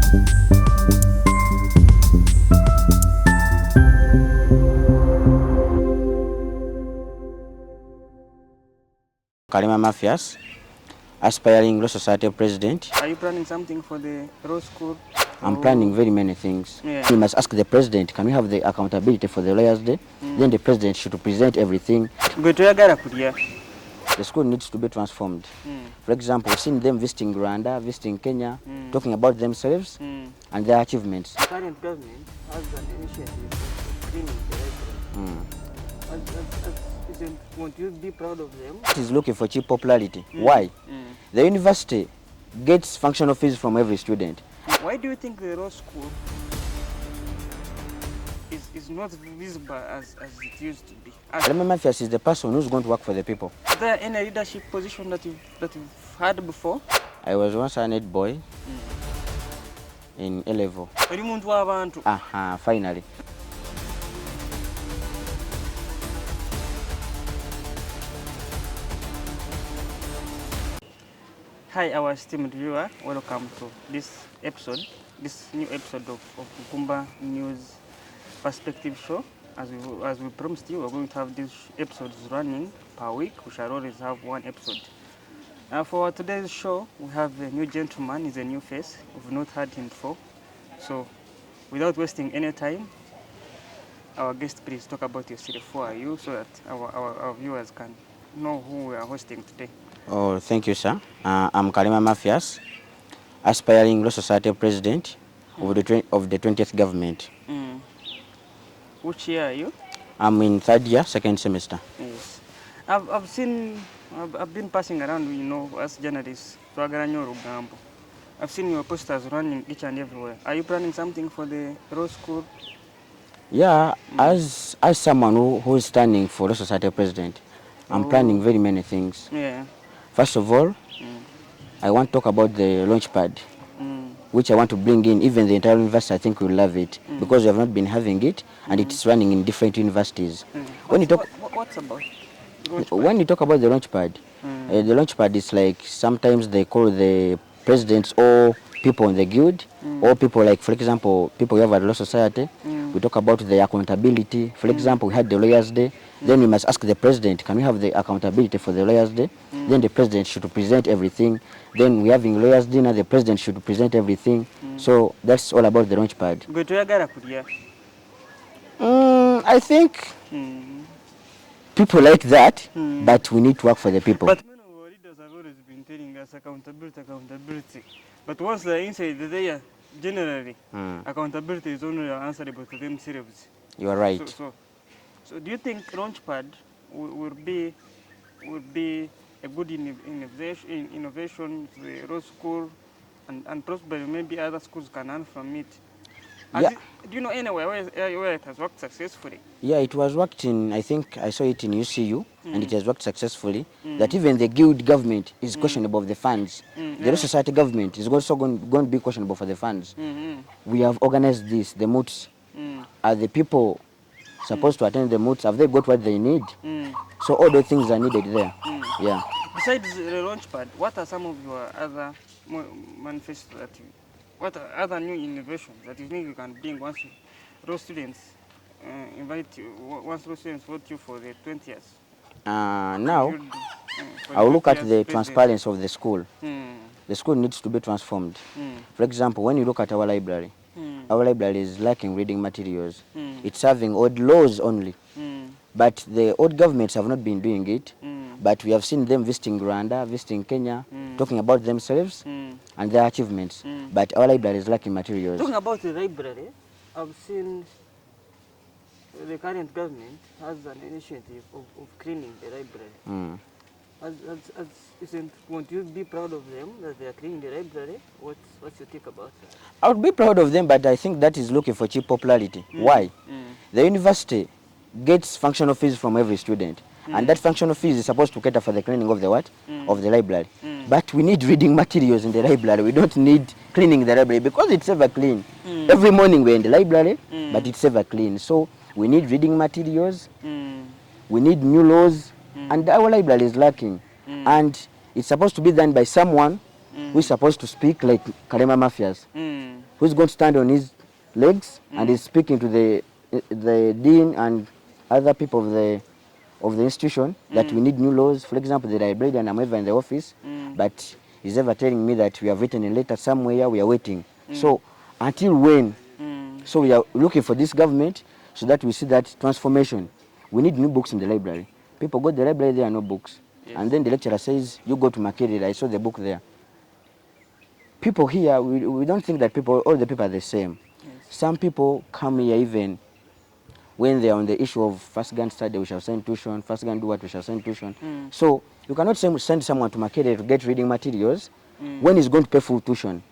Kalema Mathias, aspiring Law Society president. Are you planning something for the law school? I'm planning very many things. Yeah. We must ask the president, can we have the accountability for the Lawyers' Day? Then the president should present everything. The school needs to be transformed. For example, we've seen them visiting Rwanda, visiting Kenya, talking about themselves and their achievements. The current government has an initiative of cleaning the library. Won't you be proud of them? It is looking for cheap popularity. Why? The university gets functional fees from every student. Why do you think the law school is not visible as it used to be? Kalema Mathias is the person who's going to work for the people. Is there any leadership position that you've had before? I was once an head boy in A level. Finally. Hi, our esteemed viewer. Welcome to this new episode of Nkumba News Perspective Show. As we promised you, we're going to have these episodes running per week. We shall always have one episode. For today's show, we have a new gentleman. He's a new face. We've not had him before. So, without wasting any time, our guest, please talk about yourself. Who are you, so that our viewers can know who we are hosting today. Oh, thank you, sir. I'm Kalema Mathias, aspiring Law Society president of the 20th government. Which year are you? I'm in third year, second semester. Yes. I've been passing around, as journalists, I've seen your posters running each and everywhere. Are you planning something for the law school? Yeah, as someone who is standing for Law Society president, I'm planning very many things. Yeah. First of all, I want to talk about the launch pad, which I want to bring in. Even the entire university, I think, will love it because we have not been having it, and it's running in different universities. When you talk about the launch pad, the launch pad is like sometimes they call the presidents or people in the guild, or people like, for example, people who have a law society. We talk about the accountability. For example, we had the Lawyers' Day. Then we must ask the president, can we have the accountability for the Lawyers' Day? Then the president should present everything. Then we're having Lawyers' Dinner, the president should present everything. So that's all about the launch pad. I think people like that, but we need to work for the people. But many of our leaders have always been telling us accountability. But once they're inside there, generally, accountability is only answerable to themselves. You are right. So do you think Launchpad will be a good innovation to the law school, and possibly maybe other schools can learn from it? Yeah. Do you know anywhere where it has worked successfully? Yeah, it was worked in, I think I saw it in UCU, and it has worked successfully. That even the guild government is questionable of the funds. The Law Society government is also going to be questionable for the funds. We have organized this. The moots are the people supposed to attend the moots. Have they got what they need? So all those things are needed there. Yeah. Besides the Launchpad, what are some of your other manifestos what are other new innovations that you think you can bring once law students once law students vote you for the 20 years? Now, I'll look at the transparency of the school. The school needs to be transformed. For example, when you look at our library is lacking reading materials. It's having old laws only. But the old governments have not been doing it. But we have seen them visiting Rwanda, visiting Kenya, talking about themselves and their achievements. But our library is lacking materials. Talking about the library, I've seen the current government has an initiative of cleaning the library. Won't you be proud of them that they are cleaning the library? What's your take about that? I would be proud of them, but I think that is looking for cheap popularity. Why? The university gets functional fees from every student. And that functional fees is supposed to cater for the cleaning of the what? Of the library. But we need reading materials in the library. We don't need cleaning the library because it's ever clean. Every morning we're in the library, but it's ever clean. So we need reading materials, we need new laws, and our library is lacking. And it's supposed to be done by someone who is supposed to speak like Kalema Mathias. who's going to stand on his legs and is speaking to the dean and other people of the institution that we need new laws. For example, the librarian, I'm ever in the office, but he's ever telling me that we have written a letter somewhere, we are waiting. So until when? So we are looking for this government so that we see that transformation. We need new books in the library. People go to the library, there are no books. Yes. And then the lecturer says, you go to Makerere, I saw the book there. People here, we don't think that all the people are the same. Yes. Some people come here even when they are on the issue of first gun study, we shall send tuition, first gun do what, we shall send tuition. So you cannot send someone to Makerere to get reading materials when he's going to pay full tuition.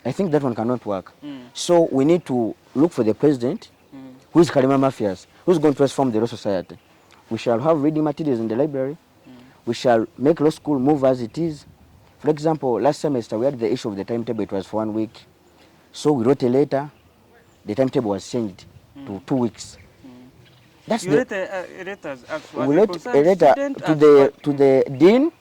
I think that one cannot work. So we need to look for the president, who is Kalema Mathias, who's going to transform the law society. We shall have reading materials in the library. We shall make law school move as it is. For example, last semester we had the issue of the timetable. It was for 1 week. So we wrote a letter. The timetable was changed to 2 weeks. That's you wrote letters actually. We wrote a letter to the dean,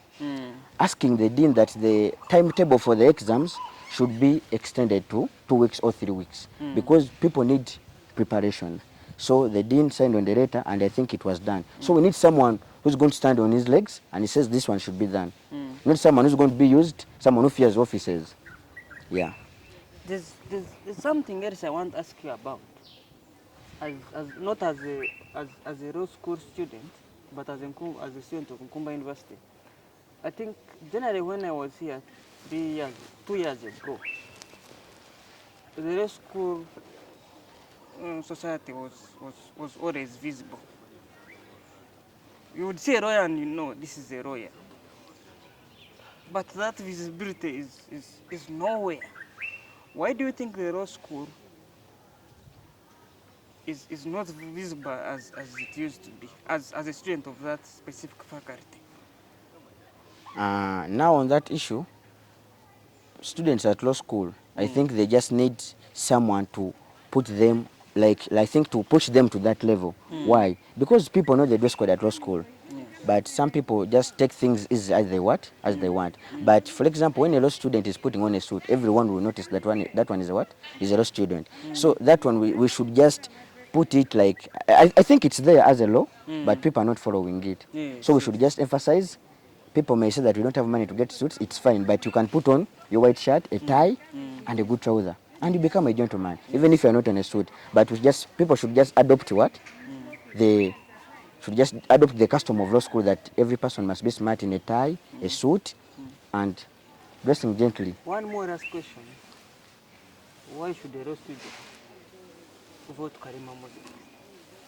asking the dean that the timetable for the exams should be extended to 2 weeks or 3 weeks because people need preparation. So the dean signed on the letter, and I think it was done. So we need someone who's going to stand on his legs, and he says this one should be done. Not someone who's going to be used, someone who fears officers. Yeah. There's something else I want to ask you about. Not as a law school student, but as a student of Nkumba University. I think generally when I was here 2 years ago, the law school society was always visible. You would see a lawyer and you know this is a lawyer. But that visibility is nowhere. Why do you think the law school is not visible as it used to be, as a student of that specific faculty? Now on that issue, students at law school, I think they just need someone to put them, I think to push them to that level. Why? Because people know the dress code at law school. But some people just take things as they want. But for example, when a law student is putting on a suit, everyone will notice that one is a what? Is a law student. So that one we should just put it like, I think it's there as a law, but people are not following it. Yes, So we should just emphasize. People may say that we don't have money to get suits, it's fine, but you can put on your white shirt, a tie, and a good trouser, and you become a gentleman, even if you're not in a suit. But people should just adopt what? Should just adopt the custom of law school that every person must be smart in a tie, a suit, and dressing gently. One more last question. Why should a law student vote Kalema Mathias?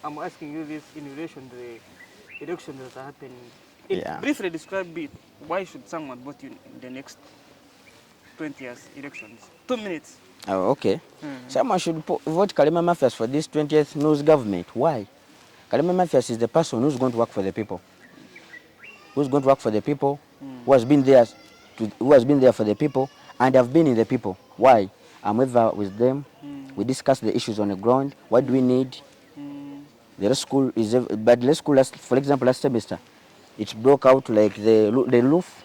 I'm asking you this in relation to the elections that are happening. Briefly describe it. Why should someone vote you in the next 20 years elections? 2 minutes. Oh, okay. Someone should vote Kalema Mathias for this 20th news government. Why? Kalema Mathias is the person who's going to work for the people. Who's going to work for the people, who has been there for the people, and have been in the people. Why? I'm ever with them. We discuss the issues on the ground. What do we need? The law school for example, last semester, it broke out like the roof.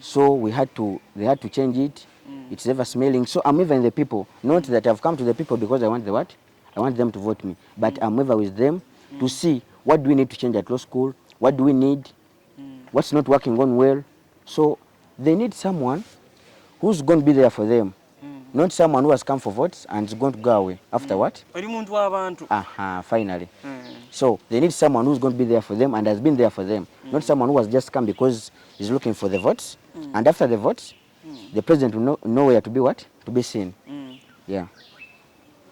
So they had to change it. It's ever smelling. So I'm even the people. Not that I've come to the people because I want the what? I want them to vote me. But I'm ever with them to see what do we need to change at law school, what do we need, what's not working on well. So they need someone who's going to be there for them. Not someone who has come for votes and is going to go away. After what? Finally. So they need someone who's going to be there for them and has been there for them. Not someone who has just come because he's looking for the votes. And after the votes, the president will know where to be what? To be seen. Yeah.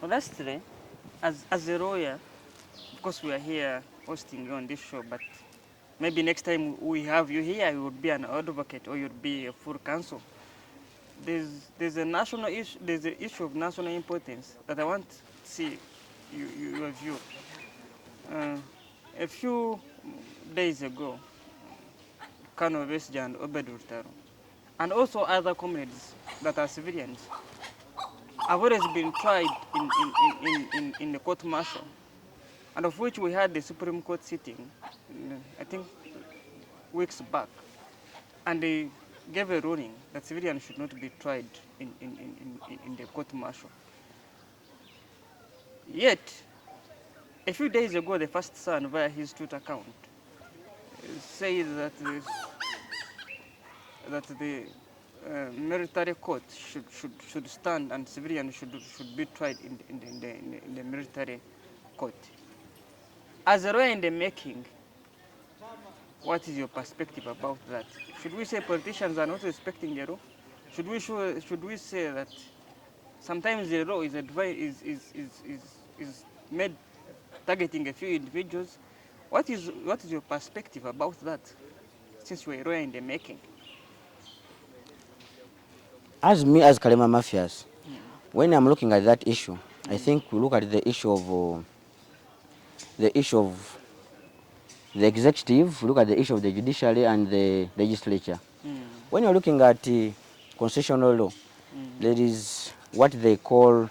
Well, lastly, as a lawyer, of course we are here hosting you on this show, but maybe next time we have you here, you would be an advocate or you'd be a full counsel. There's a national issue. There's an issue of national importance that I want to see your view. A few days ago, Kano Besja and Obedurtaro, and also other comrades that are civilians, have always been tried in the court martial, and of which we had the Supreme Court sitting, I think, weeks back, and gave a ruling that civilians should not be tried in the court martial. Yet, a few days ago, the first son, via his Twitter account, said that the military court should stand and civilians should be tried in the military court. As a lawyer in the making, what is your perspective about that? Should we say politicians are not respecting the law? Should we say that sometimes the law is made targeting a few individuals? What is your perspective about that, since you are a lawyer in the making? As me, as Kalema Mathias, when I'm looking at that issue, I think we look at the issue of the executive, look at the issue of the judiciary and the legislature. When you're looking at constitutional law, there is what they call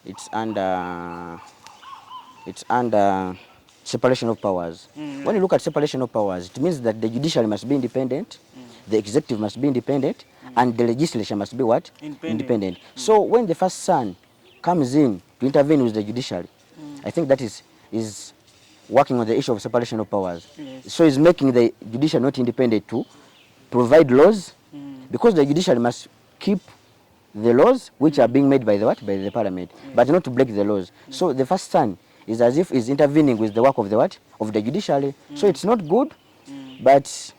it's under separation of powers. When you look at separation of powers, it means that the judiciary must be independent, the executive must be independent, and the legislature must be what? Independent. So when the first son comes in to intervene with the judiciary, I think that is working on the issue of separation of powers. Yes. So it's making the judiciary not independent to provide laws, because the judiciary must keep the laws which are being made by the what? By the parliament, but not to break the laws. So the first son is as if is intervening with the work of the what? Of the judiciary. So it's not good, but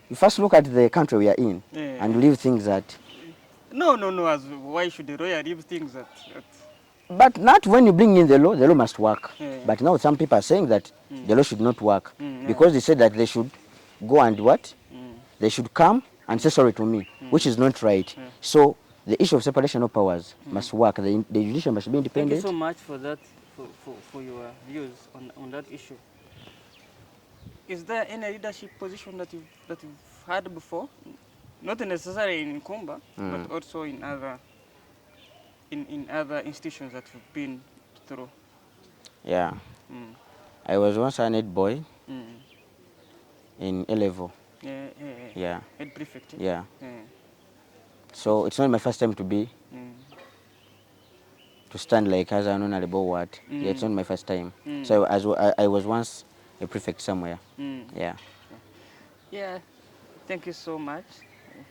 you first look at the country we are in and leave things that. No. Why should the lawyer leave things that? But not when you bring in the law must work. Yeah. But now some people are saying that the law should not work because they said that they should go and what? They should come and say sorry to me, which is not right. So the issue of separation of powers must work. The judiciary must be independent. Thank you so much for that, for your views on that issue. Is there any leadership position that you've had before? Not necessarily in Nkumba, but also in other institutions that you've been through. Yeah. I was once an head boy in A level. Yeah. Head prefect. Yeah. So it's not my first time to stand like as an honorable word. Yeah, it's not my first time. So I was once a prefect somewhere. Yeah. Yeah. Thank you so much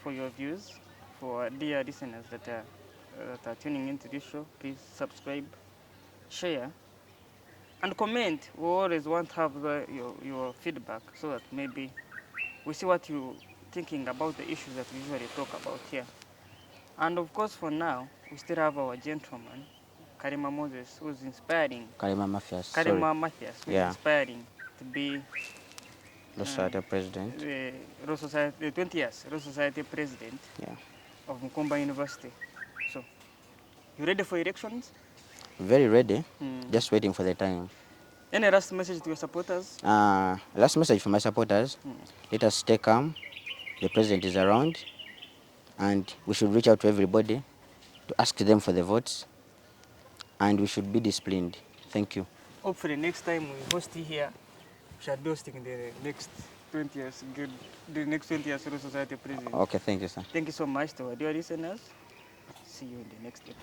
for your views. For dear listeners that are tuning into this show, please subscribe, share, and comment. We always want to have your feedback so that maybe we see what you're thinking about the issues that we usually talk about here. And of course, for now, we still have our gentleman, Kalema Moses, who's inspiring. Kalema Mathias. Kalema Mathias, who's inspiring to be Law Society president. the 20 years Law Society president of Nkumba University. So, you ready for elections? Very ready. Just waiting for the time. Any last message to your supporters? Last message for my supporters. Let us stay calm. The president is around. And we should reach out to everybody to ask them for the votes. And we should be disciplined. Thank you. Hopefully next time we host here, we shall be hosting the next 20 years, the next 20 years Law Society president. Okay, thank you, sir. Thank you so much to our dear listeners. See you in the next episode.